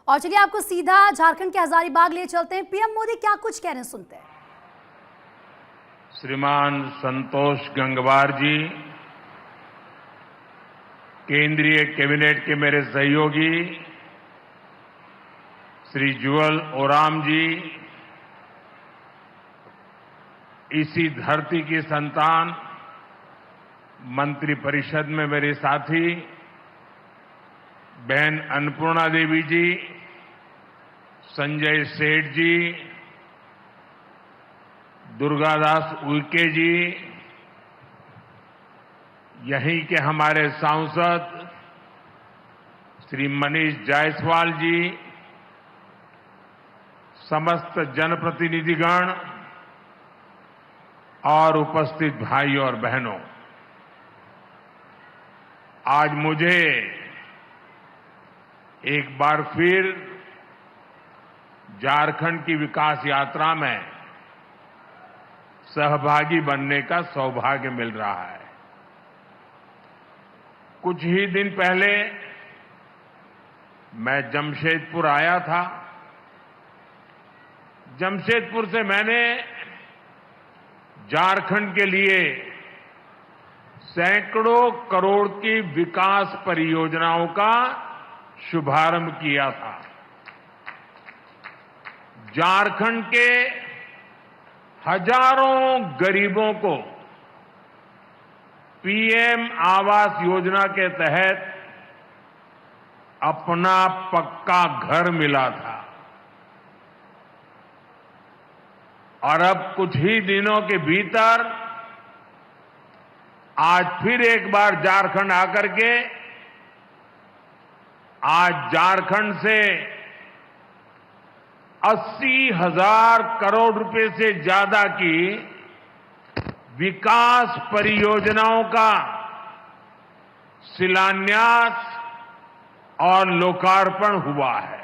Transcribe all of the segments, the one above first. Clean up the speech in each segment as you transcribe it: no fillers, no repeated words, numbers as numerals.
और चलिए आपको सीधा झारखंड के हजारीबाग ले चलते हैं। पीएम मोदी क्या कुछ कह रहे हैं, सुनते हैं। श्रीमान संतोष गंगवार जी, केंद्रीय कैबिनेट के मेरे सहयोगी श्री जुअल ओराम जी, इसी धरती की संतान मंत्रिपरिषद में मेरे साथी बहन अन्नपूर्णा देवी जी, संजय सेठ जी, दुर्गादास उइके जी, यहीं के हमारे सांसद श्री मनीष जायसवाल जी, समस्त जनप्रतिनिधिगण और उपस्थित भाइयों और बहनों, आज मुझे एक बार फिर झारखंड की विकास यात्रा में सहभागी बनने का सौभाग्य मिल रहा है। कुछ ही दिन पहले मैं जमशेदपुर आया था। जमशेदपुर से मैंने झारखंड के लिए सैकड़ों करोड़ की विकास परियोजनाओं का शुभारंभ किया था। झारखंड के हजारों गरीबों को पीएम आवास योजना के तहत अपना पक्का घर मिला था और अब कुछ ही दिनों के भीतर आज फिर एक बार झारखंड आकर के आज झारखंड से 80,000 करोड़ रुपए से ज्यादा की विकास परियोजनाओं का शिलान्यास और लोकार्पण हुआ है।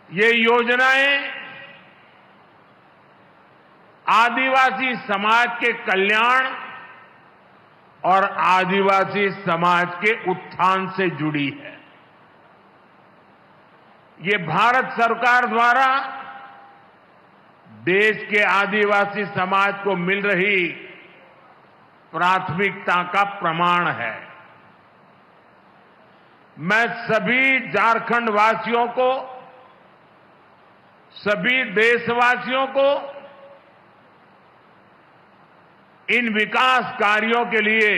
ये योजनाएं आदिवासी समाज के कल्याण और आदिवासी समाज के उत्थान से जुड़ी है। ये भारत सरकार द्वारा देश के आदिवासी समाज को मिल रही प्राथमिकता का प्रमाण है। मैं सभी झारखंड वासियों को, सभी देशवासियों को इन विकास कार्यों के लिए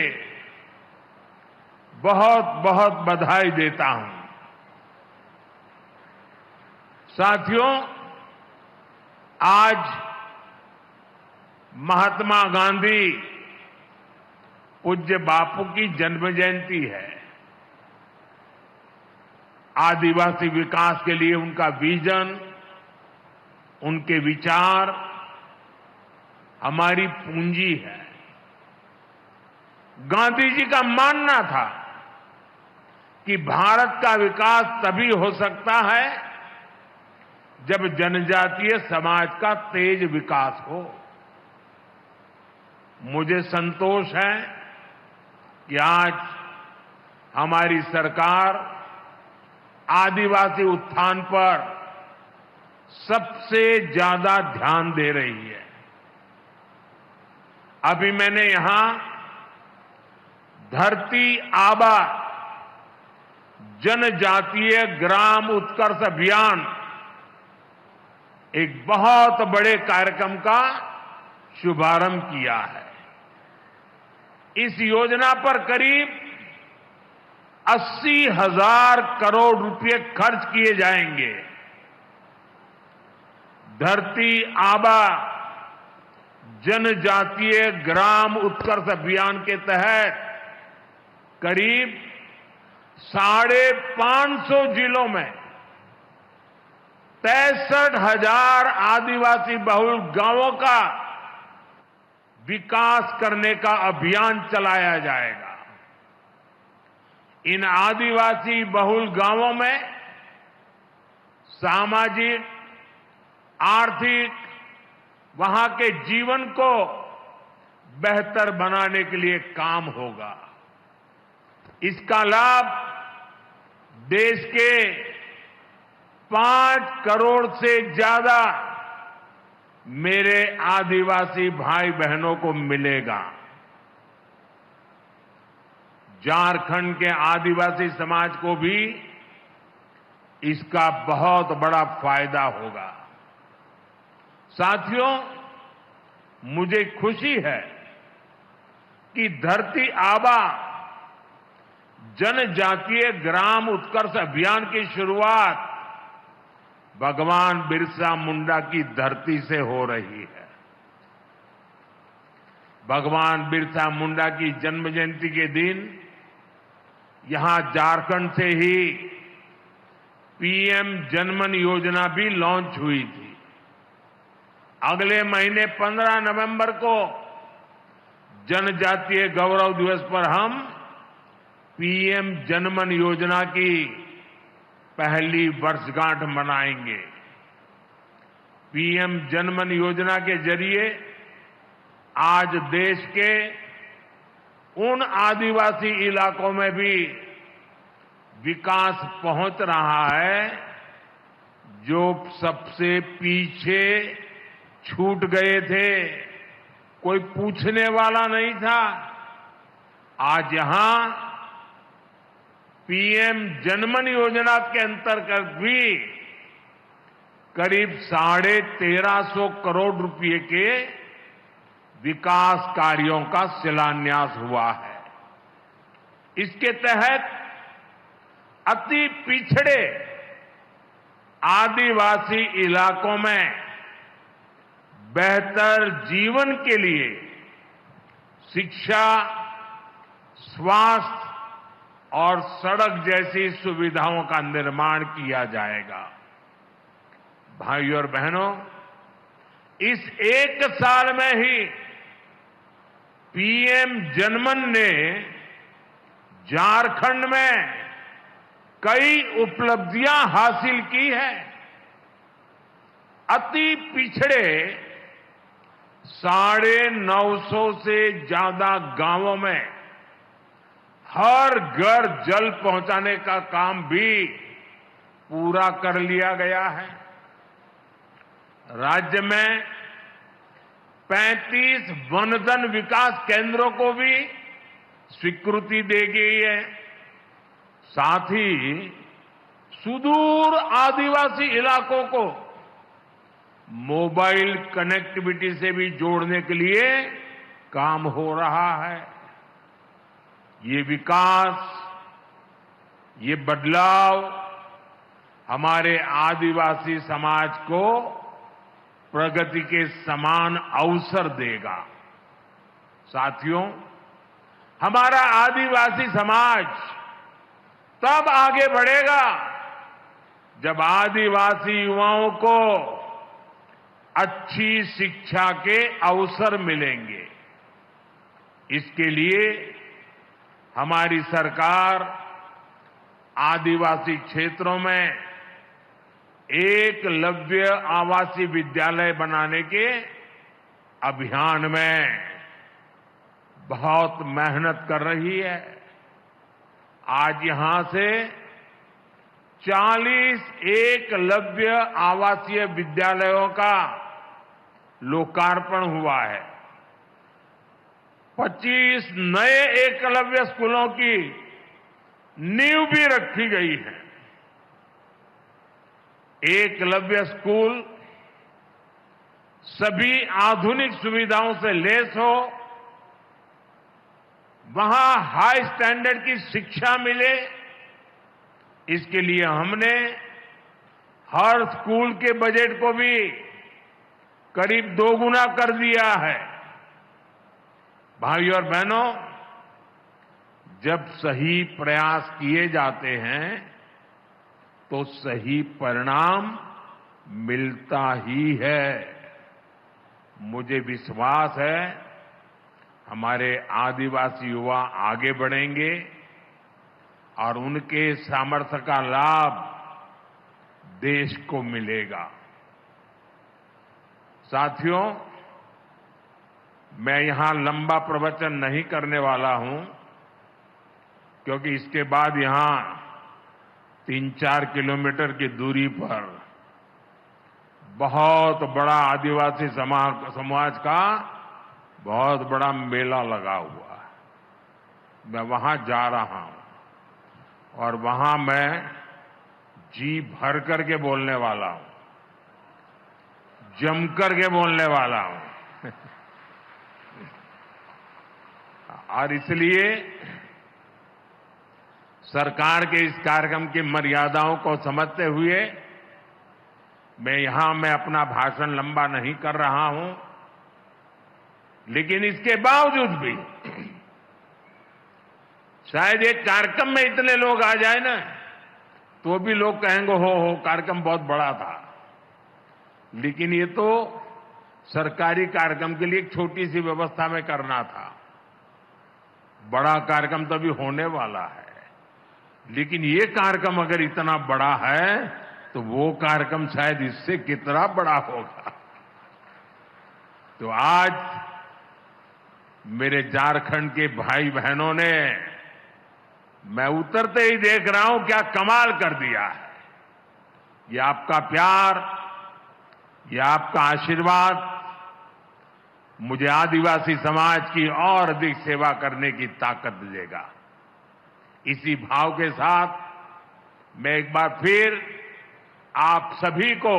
बहुत बहुत बधाई देता हूं। साथियों, आज महात्मा गांधी पूज्य बापू की जन्म जयंती है। आदिवासी विकास के लिए उनका विजन, उनके विचार हमारी पूंजी है। गांधी जी का मानना था कि भारत का विकास तभी हो सकता है जब जनजातीय समाज का तेज विकास हो। मुझे संतोष है कि आज हमारी सरकार आदिवासी उत्थान पर सबसे ज्यादा ध्यान दे रही है। अभी मैंने यहां धरती आबा जनजातीय ग्राम उत्कर्ष अभियान, एक बहुत बड़े कार्यक्रम का शुभारंभ किया है। इस योजना पर करीब 80,000 करोड़ रुपए खर्च किए जाएंगे। धरती आबा जनजातीय ग्राम उत्कर्ष अभियान के तहत करीब 550 जिलों में 63,000 आदिवासी बहुल गांवों का विकास करने का अभियान चलाया जाएगा। इन आदिवासी बहुल गांवों में सामाजिक, आर्थिक, वहां के जीवन को बेहतर बनाने के लिए काम होगा। इसका लाभ देश के 5 करोड़ से ज्यादा मेरे आदिवासी भाई बहनों को मिलेगा। झारखंड के आदिवासी समाज को भी इसका बहुत बड़ा फायदा होगा। साथियों, मुझे खुशी है कि धरती आबा जनजातीय ग्राम उत्कर्ष अभियान की शुरुआत भगवान बिरसा मुंडा की धरती से हो रही है। भगवान बिरसा मुंडा की जन्म जयंती के दिन यहां झारखंड से ही पीएम जनमन योजना भी लॉन्च हुई थी। अगले महीने 15 नवंबर को जनजातीय गौरव दिवस पर हम पीएम जनमन योजना की पहली वर्षगांठ मनाएंगे। पीएम जनमन योजना के जरिए आज देश के उन आदिवासी इलाकों में भी विकास पहुंच रहा है जो सबसे पीछे छूट गए थे, कोई पूछने वाला नहीं था। आज यहां पीएम जनमन योजना के अंतर्गत भी करीब 1350 करोड़ रुपए के विकास कार्यों का शिलान्यास हुआ है। इसके तहत अति पिछड़े आदिवासी इलाकों में बेहतर जीवन के लिए शिक्षा, स्वास्थ्य और सड़क जैसी सुविधाओं का निर्माण किया जाएगा। भाइयों और बहनों, इस एक साल में ही पीएम जनमन ने झारखंड में कई उपलब्धियां हासिल की हैं। अति पिछड़े 950 से ज्यादा गांवों में हर घर जल पहुंचाने का काम भी पूरा कर लिया गया है। राज्य में 35 वनधन विकास केंद्रों को भी स्वीकृति दी गई है। साथ ही सुदूर आदिवासी इलाकों को मोबाइल कनेक्टिविटी से भी जोड़ने के लिए काम हो रहा है। ये विकास, ये बदलाव हमारे आदिवासी समाज को प्रगति के समान अवसर देगा। साथियों, हमारा आदिवासी समाज तब आगे बढ़ेगा जब आदिवासी युवाओं को अच्छी शिक्षा के अवसर मिलेंगे। इसके लिए हमारी सरकार आदिवासी क्षेत्रों में एकलव्य आवासीय विद्यालय बनाने के अभियान में बहुत मेहनत कर रही है। आज यहां से 40 एकलव्य आवासीय विद्यालयों का लोकार्पण हुआ है। 25 नए एकलव्य स्कूलों की नींव भी रखी गई है। एकलव्य स्कूल सभी आधुनिक सुविधाओं से लैस हो, वहां हाई स्टैंडर्ड की शिक्षा मिले, इसके लिए हमने हर स्कूल के बजट को भी करीब 2 गुना कर दिया है। भाइयों और बहनों, जब सही प्रयास किए जाते हैं तो सही परिणाम मिलता ही है। मुझे विश्वास है हमारे आदिवासी युवा आगे बढ़ेंगे और उनके सामर्थ्य का लाभ देश को मिलेगा। साथियों, मैं यहां लंबा प्रवचन नहीं करने वाला हूं, क्योंकि इसके बाद यहां 3-4 किलोमीटर की दूरी पर बहुत बड़ा आदिवासी समाज का बहुत बड़ा मेला लगा हुआ है। मैं वहां जा रहा हूं और वहां मैं जी भर करके बोलने वाला हूं, जम करके बोलने वाला हूं। और इसलिए सरकार के इस कार्यक्रम की मर्यादाओं को समझते हुए मैं अपना भाषण लंबा नहीं कर रहा हूं, लेकिन इसके बावजूद भी शायद एक कार्यक्रम में इतने लोग आ जाए ना तो भी लोग कहेंगे हो कार्यक्रम बहुत बड़ा था। लेकिन ये तो सरकारी कार्यक्रम के लिए एक छोटी सी व्यवस्था में करना था। बड़ा कार्यक्रम तो अभी होने वाला है, लेकिन ये कार्यक्रम अगर इतना बड़ा है तो वो कार्यक्रम शायद इससे कितना बड़ा होगा। तो आज मेरे झारखंड के भाई बहनों ने, मैं उतरते ही देख रहा हूं क्या कमाल कर दिया है। ये आपका प्यार, ये आपका आशीर्वाद मुझे आदिवासी समाज की और अधिक सेवा करने की ताकत देगा। इसी भाव के साथ मैं एक बार फिर आप सभी को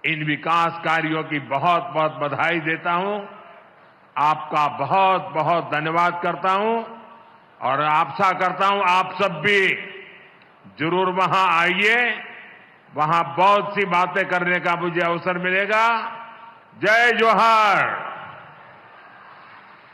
इन विकास कार्यों की बहुत बहुत बधाई देता हूं, आपका बहुत बहुत धन्यवाद करता हूं और आशा करता हूं आप सब भी जरूर वहां आइए, वहां बहुत सी बातें करने का मुझे अवसर मिलेगा। जय जोहार।